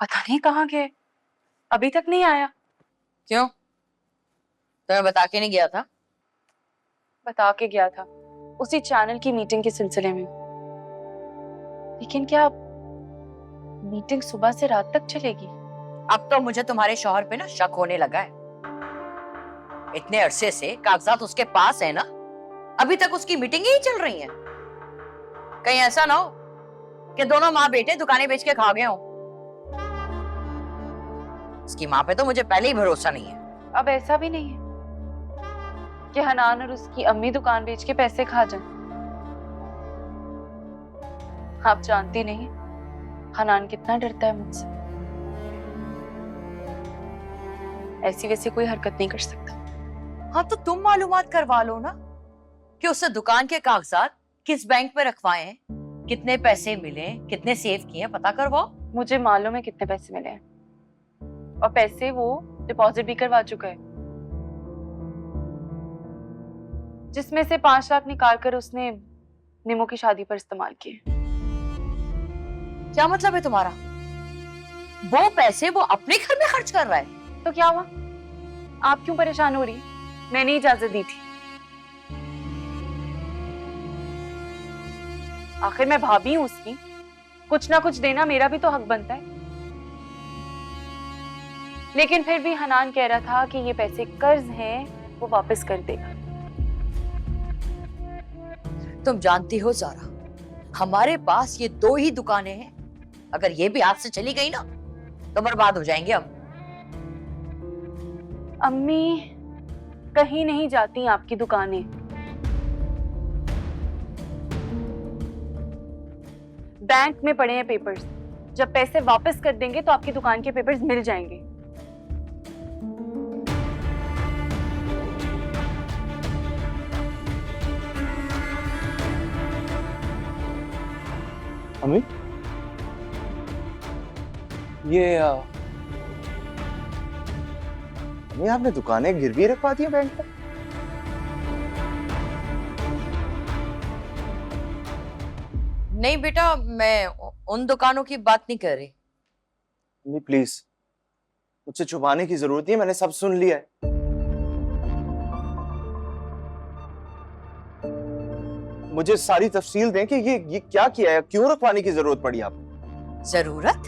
पता नहीं कहाँ गए, अभी तक नहीं आया। क्यों? तुम्हें बता के नहीं गया था? बता के गया था, उसी चैनल की मीटिंग के सिलसिले में। लेकिन क्या मीटिंग सुबह से रात तक चलेगी? अब तो मुझे तुम्हारे शौहर पे ना शक होने लगा है। इतने अरसे से कागजात उसके पास है ना, अभी तक उसकी मीटिंग ही चल रही है। कहीं ऐसा ना हो कि दोनों माँ बेटे दुकानें बेच के खा गए हो। उसकी माँ पे तो मुझे पहले ही भरोसा नहीं है। अब ऐसा भी नहीं है कि हनान और उसकी अम्मी दुकान बेच के पैसे खा जाएं। आप जानती नहीं हनान कितना डरता है मुझसे। ऐसी वैसी कोई हरकत नहीं कर सकता। हाँ तो तुम मालूमात करवा लो ना कि उससे दुकान के कागजात किस बैंक में रखवाए हैं, कितने पैसे मिले, कितने सेव किए हैं, पता करवाओ। मुझे मालूम है कितने पैसे मिले हैं, और पैसे वो डिपॉजिट भी करवा चुका है, जिसमें से 5 लाख निकाल कर उसने निमो की शादी पर इस्तेमाल किए। क्या मतलब है तुम्हारा? वो पैसे वो अपने घर में खर्च कर रहा है? तो क्या हुआ, आप क्यों परेशान हो रही है? मैंने इजाजत दी थी। आखिर मैं भाभी हूं उसकी, कुछ ना कुछ देना मेरा भी तो हक बनता है। लेकिन फिर भी हनान कह रहा था कि ये पैसे कर्ज हैं, वो वापस कर देगा। तुम जानती हो ज़ारा, हमारे पास ये 2 ही दुकानें हैं। अगर ये भी हाथ से चली गई ना तो बर्बाद हो जाएंगे हम। अम्मी कहीं नहीं जाती आपकी दुकानें। बैंक में पड़े हैं पेपर्स, जब पैसे वापस कर देंगे तो आपकी दुकान के पेपर्स मिल जाएंगे। अम्मी, ये अम्मी आपने दुकानें गिरवी रखवा दी हैं बैंक पर? नहीं बेटा, मैं उन दुकानों की बात नहीं कर रही। अम्मी प्लीज, मुझसे छुपाने की जरूरत नहीं है, मैंने सब सुन लिया है। मुझे सारी तफसील दें कि ये क्या किया है, क्यों रखवाने की जरूरत पड़ी आपको? जरूरत?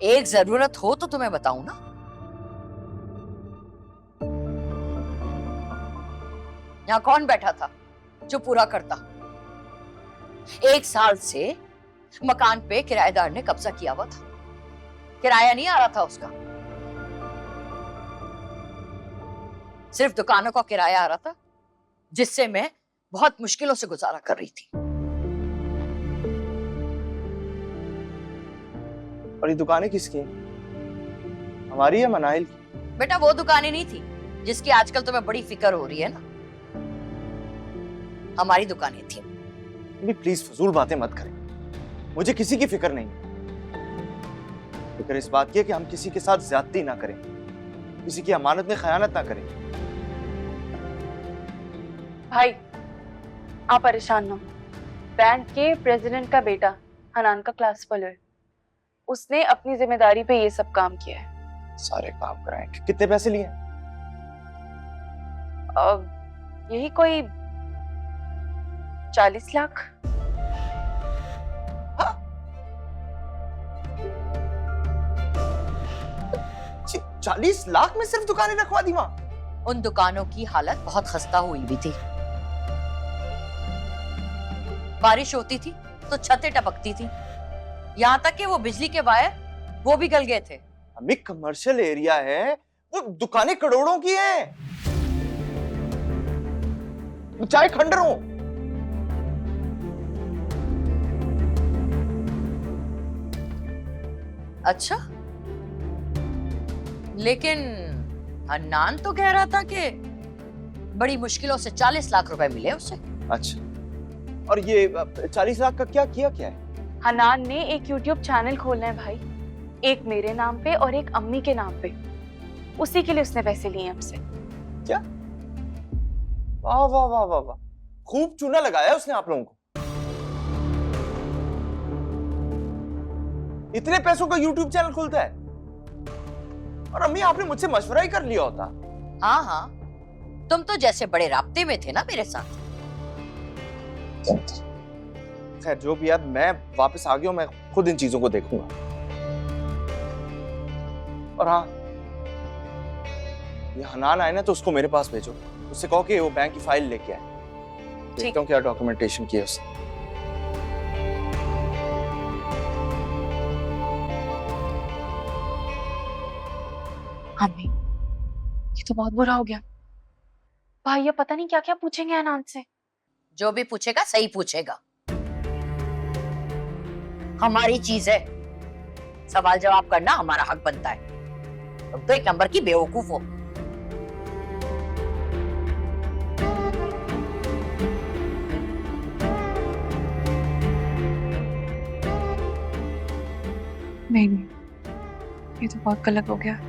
एक जरूरत हो तो तुम्हें बताऊं ना। यहाँ कौन बैठा था जो पूरा करता? 1 साल से मकान पे किराएदार ने कब्जा किया हुआ था, किराया नहीं आ रहा था उसका। सिर्फ दुकानों का किराया आ रहा था, जिससे मैं बहुत मुश्किलों से गुजारा कर रही थी। और ये दुकानें किसकी हैं? हमारी या मनाइल की? बेटा वो दुकानें नहीं थी जिसकी आजकल तुम्हें बड़ी फिक्र हो रही है ना, हमारी दुकानें थी। अम्मी प्लीज फजूल बातें मत करें, मुझे किसी की फिक्र नहीं। फिक्र इस बात की है कि हम किसी के साथ ज्यादती ना करें, किसी की अमानत में खयानत ना करें। भाई आप परेशान ना हो, बैंक के प्रेसिडेंट का बेटा हनान का क्लास फेलो है, उसने अपनी जिम्मेदारी पे ये सब काम किया है। सारे काम कराएंगे। कितने पैसे लिए? यही कोई 40 लाख। हाँ? 40 लाख में सिर्फ दुकानें रखवा दी वहां? उन दुकानों की हालत बहुत खस्ता हुई भी थी। बारिश होती थी तो छतें टपकती थी, यहाँ तक कि वो बिजली के वायर वो भी गल गए थे। अम्मी कमर्शियल एरिया है, वो दुकानें करोड़ों की हैं, चाहे खंडर हो। अच्छा, लेकिन हन्नान तो कह रहा था कि बड़ी मुश्किलों से 40 लाख रुपए मिले उसे। अच्छा, और ये 40 लाख का क्या है? हनान ने एक YouTube चैनल खोलना है भाई, एक मेरे नाम पे और एक अम्मी के नाम पे। उसी के लिए उसने पैसे लिए हमसे। क्या? वाह वाह वाह वाह वाह, खूब चूना लगाया उसने आप लोगों को। इतने पैसों का यूट्यूब चैनल खुलता है। और अम्मी आपने मुझसे मशवरा ही कर लिया होता। हाँ हाँ, तुम तो जैसे बड़े राब्ते में थे ना मेरे साथ। खैर जो भी है, मैं वापस आ गया हूं, मैं खुद इन चीजों को देखूंगा। और हाँ, ये हनान आए ना तो उसको मेरे पास भेजो, उससे कहो कि वो बैंक की फाइल लेके आए। देखता हूँ क्या डॉक्यूमेंटेशन किया उसने। अम्मी, ये तो बहुत बुरा हो गया। भाई ये पता नहीं क्या क्या पूछेंगे अनान से। जो भी पूछेगा सही पूछेगा, हमारी चीज है, सवाल जवाब करना हमारा हक बनता है। तुम तो एक नंबर की बेवकूफ हो। नहीं, ये तो बहुत गलत हो गया।